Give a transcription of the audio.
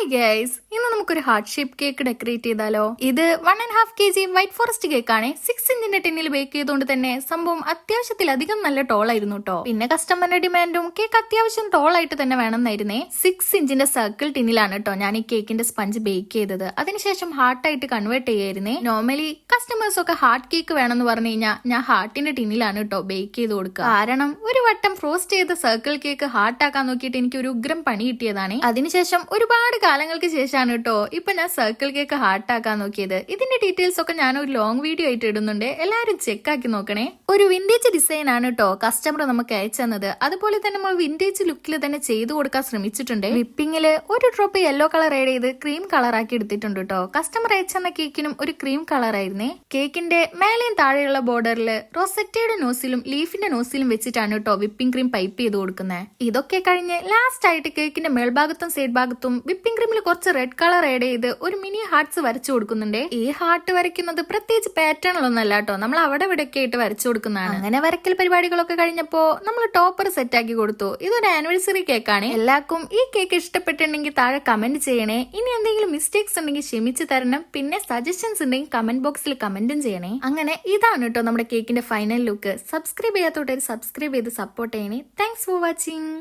Hi guys, ഇന്ന് നമുക്കൊരു heart shape cake decorate ചെയ്താലോ. ഇത് 1.5 kg വൈറ്റ് ഫോറസ്റ്റ് കേക്ക് ആണ്. 6 ഇഞ്ചിന്റെ ടിന്നിൽ ബേക്ക് ചെയ്തുകൊണ്ട് തന്നെ സംഭവം അത്യാവശ്യത്തിലധികം നല്ല ടോളായിരുന്നു കേട്ടോ. പിന്നെ കസ്റ്റമറിന്റെ ഡിമാൻഡും കേക്ക് അത്യാവശ്യം ടോളായിട്ട് തന്നെ വേണമെന്നായിരുന്നേ. 6 ഇഞ്ചിന്റെ സർക്കിൾ ടിന്നിലാണ് കേട്ടോ ഞാൻ ഈ കേക്കിന്റെ സ്പഞ്ച് ബേക്ക് ചെയ്തത്. അതിനുശേഷം ഹാർട്ടായിട്ട് കൺവേർട്ട് ചെയ്യായിരുന്നേ. നോർമലി കസ്റ്റമേഴ്സ് ഒക്കെ ഹാർട്ട് കേക്ക് വേണമെന്ന് പറഞ്ഞു കഴിഞ്ഞാൽ ഞാൻ ഹാർട്ടിന്റെ ടിന്നിലാണ് കേട്ടോ ബേക്ക് ചെയ്ത് കൊടുക്കുക. കാരണം ഒരു വട്ടം ഫ്രോസ്റ്റ് ചെയ്ത സർക്കിൾ കേക്ക് ഹാർട്ടാക്കാൻ നോക്കിയിട്ട് എനിക്ക് ഒരു ഉഗ്രം പണി കിട്ടിയതാണ്. അതിനുശേഷം ഒരുപാട് കാലങ്ങൾക്ക് ശേഷമാണ് കേട്ടോ ഇപ്പൊ ഞാൻ സർക്കിൾ കേക്ക് ഹാർട്ടാക്കാൻ നോക്കിയത്. ഇതിന്റെ ഡീറ്റെയിൽസ് ഒക്കെ ഞാൻ ഒരു ലോങ് വീഡിയോ ആയിട്ട് ഇടുന്നുണ്ട്, എല്ലാവരും ചെക്ക് ആക്കി നോക്കണേ. ഒരു വിന്റേജ് ഡിസൈൻ ആണ് കേട്ടോ കസ്റ്റമർ നമുക്ക് അയച്ചു തന്നത്. അതുപോലെ തന്നെ നമ്മൾ വിന്റേജ് ലുക്കിൽ തന്നെ ചെയ്തു കൊടുക്കാൻ ശ്രമിച്ചിട്ടുണ്ട്. വിപ്പിങ്ങില് ഒരു ഡ്രോപ്പ് യെല്ലോ കളർ ആഡ് ചെയ്ത് ക്രീം കളർ ആക്കി എടുത്തിട്ടുണ്ട് കേട്ടോ. കസ്റ്റമർ അയച്ചെന്ന കേക്കിനും ഒരു ക്രീം കളർ ആയിരുന്നേ. കേക്കിന്റെ മേലെയും താഴെയുള്ള ബോർഡറിൽ റോസറ്റയുടെ നോസിലും ലീഫിന്റെ നോസിലും വെച്ചിട്ടാണ് കേട്ടോ വിപ്പിംഗ് ക്രീം പൈപ്പ് ചെയ്ത് കൊടുക്കുന്നത്. ഇതൊക്കെ കഴിഞ്ഞ് ലാസ്റ്റ് ആയിട്ട് കേക്കിന്റെ മേൽഭാഗത്തും സൈഡ് ഭാഗത്തും വിപ്പിംഗ് ക്രീമിൽ കുറച്ച് റെഡ് കളർ ആഡ് ചെയ്ത് ഒരു മിനി ഹാർട്ട്സ് വരച്ചു കൊടുക്കുന്നുണ്ട്. ഈ ഹാർട്ട് വരയ്ക്കുന്നത് പ്രത്യേകിച്ച് പാറ്റേണിലൊന്നല്ല കേട്ടോ, നമ്മൾ അവിടെ ഇവിടെയൊക്കെ ആയിട്ട് വരച്ചു കൊടുക്കുന്നതാണ്. അങ്ങനെ വരക്കൽ പരിപാടികളൊക്കെ കഴിഞ്ഞപ്പോ നമ്മൾ ടോപ്പർ സെറ്റ് ആക്കി കൊടുത്തു. ഇതൊരു ആനിവേഴ്സറി കേക്കാണ്. എല്ലാവർക്കും ഈ കേക്ക് ഇഷ്ടപ്പെട്ടിട്ടുണ്ടെങ്കിൽ താഴെ കമന്റ് ചെയ്യണേ. ഇനി എന്തെങ്കിലും മിസ്റ്റേക്സ് ഉണ്ടെങ്കിൽ ക്ഷമിച്ചു തരണം. പിന്നെ സജഷൻസ് ഉണ്ടെങ്കിൽ കമന്റ് ബോക്സിൽ കമന്റും ചെയ്യണേ. അങ്ങനെ ഇതാണ് കേട്ടോ നമ്മുടെ കേക്കിന്റെ ഫൈനൽ ലുക്ക്. സബ്സ്ക്രൈബ് ചെയ്യാത്തോട്ട് സബ്സ്ക്രൈബ് ചെയ്ത് സപ്പോർട്ട് ചെയ്യണേ. Thanks for watching.